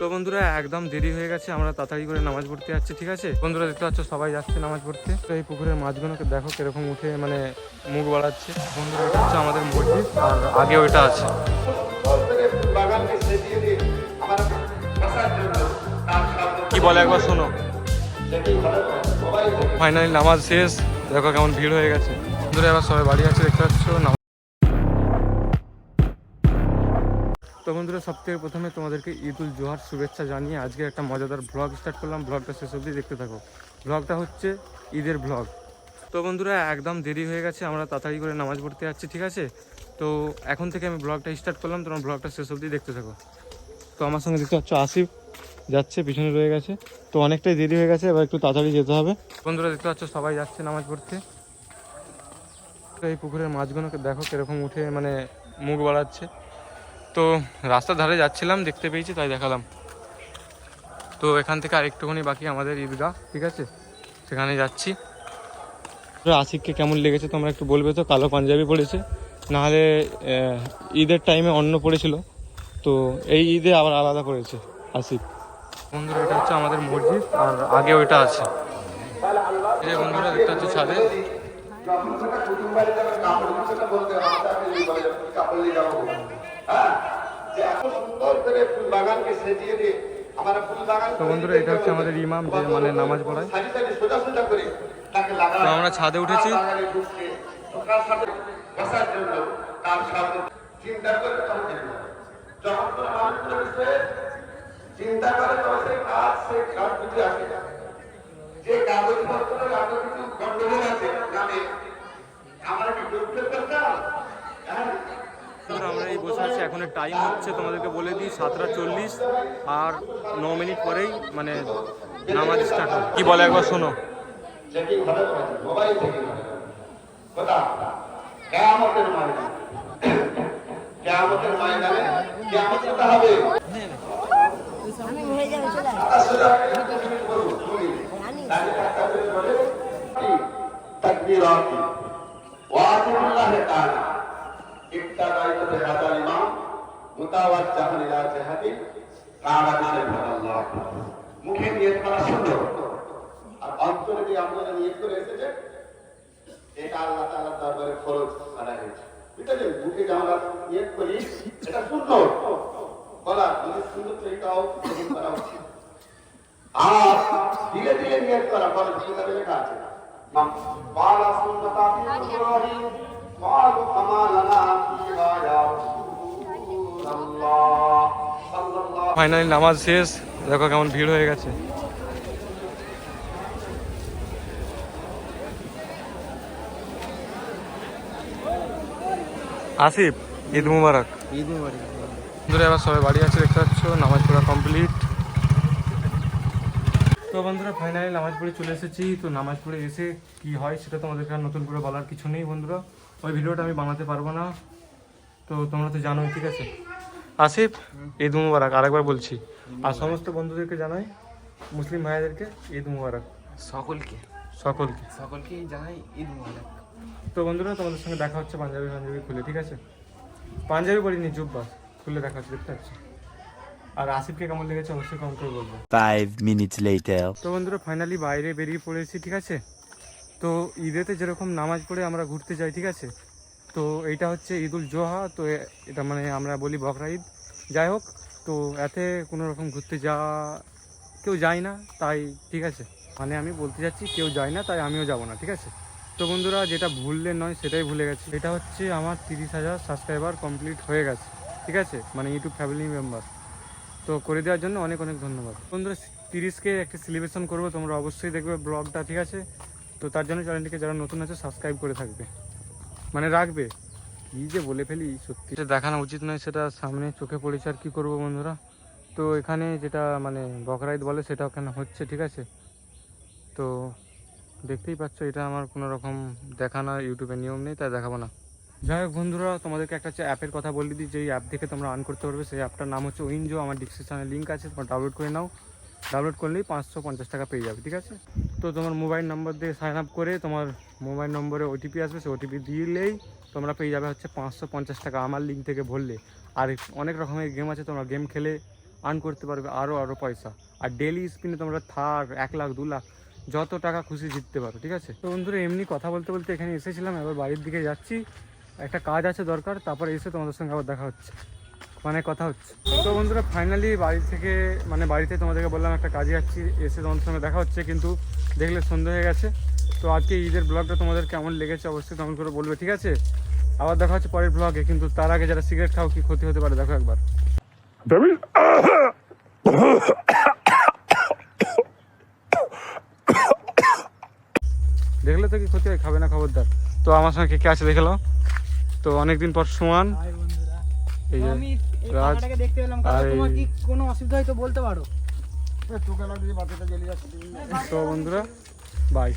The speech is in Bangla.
তো বন্ধুরা একদম দেরি হয়ে গেছে, আমরা তাড়াতাড়ি করে নামাজ পড়তে যাচ্ছি। ঠিক আছে বন্ধুরা, দেখতে পাচ্ছ সবাই যাচ্ছে নামাজ পড়তে। তো এই পুকুরের মাছগুলোকে দেখো কিরকম উঠে মানে মুখ বাড়াচ্ছে। বন্ধুরা এটা হচ্ছে আমাদের মসজিদ, আর আগে ওইটা আছে। কি বলে একবার শোনো। ফাইনালি নামাজ শেষ, দেখো কেমন ভিড় হয়ে গেছে। বন্ধুরা এবার সবাই বাড়ি আছে, দেখতে পাচ্ছ। তো বন্ধুরা সবথেকে প্রথমে তোমাদেরকে ঈদ উল জোহার শুভেচ্ছা জানিয়ে আজকে একটা মজাদার ব্লগ স্টার্ট করলাম। ব্লগটা শেষ অবধি দেখতে থাকো। ব্লগটা হচ্ছে ঈদের ব্লগ। তো বন্ধুরা একদম দেরি হয়ে গেছে, আমরা তাড়াতাড়ি করে নামাজ পড়তে যাচ্ছি। ঠিক আছে, তো এখন থেকে আমি ব্লগটা স্টার্ট করলাম, তোমার ব্লগটা শেষ অবধি দেখতে থাকো। তো আমার সঙ্গে দেখতে পাচ্ছ আসিফ যাচ্ছে, পিছনে রয়ে গেছে। তো অনেকটাই দেরি হয়ে গেছে, এবার একটু তাড়াতাড়ি যেতে হবে। বন্ধুরা দেখতে পাচ্ছ সবাই যাচ্ছে নামাজ পড়তে। তো এই পুকুরের মাছগুলোকে দেখো কিরকম উঠে মানে মুখ বাড়াচ্ছে। তো রাস্তার ধারে যাচ্ছিলাম, দেখতে পেয়েছি তাই দেখালাম। তো এখান থেকে আরেকটুখানি বাকি আমাদের ঈদগাহ, ঠিক আছে, সেখানে যাচ্ছি। আশিককে কেমন লেগেছে তোমরা একটু বলবে তো। কালো পাঞ্জাবি পরেছে, নাহলে ঈদের টাইমে অন্য পড়েছিল, তো এই ঈদে আবার আলাদা করেছে আশিক। বন্ধুরা এটা হচ্ছে আমাদের মসজিদ, আর আগে ওইটা আছে। এই বন্ধুরা দেখতে হচ্ছে ছাদে। তো বন্ধুরা এটা হচ্ছে আমাদের ইমাম, যে মানে নামাজ পড়ায়। তো আমরা ছাদে উঠেছি। চিন্তা করে যে কাগজপত্র কিছু গন্ডগোল আছে গ্রামে, আমরা কি করতে পারতাম? আমরা এই বসে আছি, এখন টাইম হচ্ছে তোমাদেরকে বলে দিই 7:40, আর 9 মিনিট পরেই মানে নামাজ স্টার্ট হবে। কি বলে একবার শোনো। কিয়ামতের ময়দানে কিয়ামত হবে। আমি হয়ে যাবে চলে তাকবীরাত ওয়াজিবুল্লাহ তাআলা ইত্তাদাইতু বিহাদাল ইমাম মুতাওয়াজ্জাহান ইলা জিহাতি কারা বিশাল্লাহ। মুখে নিয়ত করা সুন্দর, আর অন্তরে যে আমরা নিয়ত করে এসেছে এটা আল্লাহ তাআলার দরবারে ফরজ আদায় হয়েছে। এটা যে মুখে যে আমরা নিয়ত করি এটা সুন্দর বলা, যদি সুন্দর তো এটাও করা উচিত। আর ধীরে ধীরে নিয়ত করা বলে কিতাবে লেখা আছে বালা সুন্নাতাতি ইব্রাহিম ওয়ালু কামালানা ফিহা ইয়া রাসূলুল্লাহ সাল্লাল্লাহু। ফাইনালি নামাজ শেষ, দেখো কেমন ভিড় হয়ে গেছে। আসিফ ঈদ মুবারক। ঈদ মুবারক। বন্ধুরা এবার সবাই বাড়ি আছে, দেখতে পাচ্ছ। নামাজ পড়া কমপ্লিট। তো বন্ধুরা ফাইনালি নামাজ পড়ে চলে এসেছি। তো নামাজ পড়ে এসে কি হয় সেটা তোমাদেরকে আর নতুন করে বলার কিছু নেই বন্ধুরা, ওই ভিডিওটা আমি বানাতে পারবো না, তো তোমরা তো জানোই। ঠিক আছে আসিফ, ঈদ মুবারক আরেকবার বলছি। আর সমস্ত বন্ধুদেরকে জানাই, মুসলিম ভাইদেরকে ঈদ মুবারক। সকলকে সকলকে সকলকে জানাই ঈদ মুবারক। তো বন্ধুরা তোমাদের সঙ্গে দেখা হচ্ছে পাঞ্জাবি খুলে। ঠিক আছে, পাঞ্জাবি পরিনি, জুব্বা খুলে দেখা হচ্ছে, দেখতে পাচ্ছি। আর আসিফকে কেমন লেগেছে অবশ্যই কমেন্ট করে বলবো। 5 minutes later. তো বন্ধুরা ফাইনালি বাইরে বেরিয়ে পড়েছি। ঠিক আছে, তো ঈদেতে যেরকম নামাজ পড়ে আমরা ঘুরতে যাই, ঠিক আছে, তো এইটা হচ্ছে ঈদ উল জোহা। তো এটা মানে আমরা বলি বকরা ঈদ। যাই হোক, তো এতে কোনো রকম ঘুরতে যাওয়া কেউ যায় না, তাই ঠিক আছে, মানে আমি বলতে যাচ্ছি কেউ যায় না তাই আমিও যাব না। ঠিক আছে, তো বন্ধুরা যেটা ভুললে নয় সেটাই ভুলে গেছি। এটা হচ্ছে আমার 30,000 সাবস্ক্রাইবার কমপ্লিট হয়ে গেছে। ঠিক আছে, মানে ইউটিউব ফ্যামিলি মেম্বার। তো করে দেওয়ার জন্য অনেক অনেক ধন্যবাদ বন্ধুরা। 30কে একটা সেলিব্রেশন করবো, তোমরা অবশ্যই দেখবে ব্লগটা। ঠিক আছে, তো তার জন্য চ্যানেলটিকে যারা নতুন আছে সাবস্ক্রাইব করে থাকবে, মানে রাখবে। কী যে বলে ফেলি, সত্যি এটা দেখানো উচিত নয়, সেটা সামনে চোখে পড়েছে, আর কী করবো বন্ধুরা। তো এখানে যেটা মানে বকরা ঈদ বলে সেটা ওখানে হচ্ছে। ঠিক আছে, তো দেখতেই পাচ্ছ এটা আমার কোনো রকম দেখানো ইউটিউবের নিয়ম নেই, তাই দেখাবো না। যাই হোক বন্ধুরা, তোমাদেরকে একটা অ্যাপের কথা বলে দিই, যে অ্যাপ থেকে তোমরা আর্ন করতে পারবে। সেই অ্যাপটার নাম হচ্ছে উইনজো। আমার ডিসক্রিপশনে লিঙ্ক আছে, তোমরা ডাউনলোড করে নাও। ডাউনলোড করলেই 550 টাকা পেয়ে যাবে। ঠিক আছে, তো তোমার মোবাইল নম্বর দিয়ে সাইন আপ করে তোমার মোবাইল নম্বরে ওটিপি আসবে, সেই ওটিপি দিলেই তোমরা পেয়ে যাবে হচ্ছে 550 টাকা আমার লিঙ্ক থেকে ভরলে। আর অনেক রকমের গেম আছে, তোমরা গেম খেলে আর্ন করতে পারবে আরও পয়সা। আর ডেলি স্পিনে তোমরা থার 1 লাখ 2 লাখ যত টাকা খুশি জিততে পারো, ঠিক আছে। তো বন্ধুরা এমনি কথা বলতে বলতে এখানে এসেছিলাম, এবার বাড়ির দিকে যাচ্ছি, একটা কাজ আছে দরকার, তারপরে এসে তোমাদের সঙ্গে আবার দেখা হচ্ছে, মানে কথা হচ্ছে। তো বন্ধুরা ফাইনালি বাড়ি থেকে মানে বাড়িতে তোমাদেরকে বললাম একটা কাজে যাচ্ছি, এসে তোমাদের সঙ্গে দেখা হচ্ছে, কিন্তু দেখলে সন্ধ্যা হয়ে গেছে। তো আজকে ঈদের ব্লগটা তোমাদের কেমন লেগেছে অবশ্যই কমেন্ট করে বলবে, ঠিক আছে। আবার দেখা হচ্ছে পরের ব্লগে, কিন্তু তার আগে যারা সিগারেট খাও কি ক্ষতি হতে পারে দেখো একবার। দেখলে তো কি ক্ষতি হয়, খাবে না খবরদার। তো আমার সঙ্গে কে আছে দেখে নাও। তো অনেকদিন পর সুমান, এই যে আমি এই রাজ, পাখাটাকে দেখতে পেলাম, আর তোমার এই- কি কোনো অসুবিধা হয় তো বলতে পারো। তো বন্ধুরা বাই।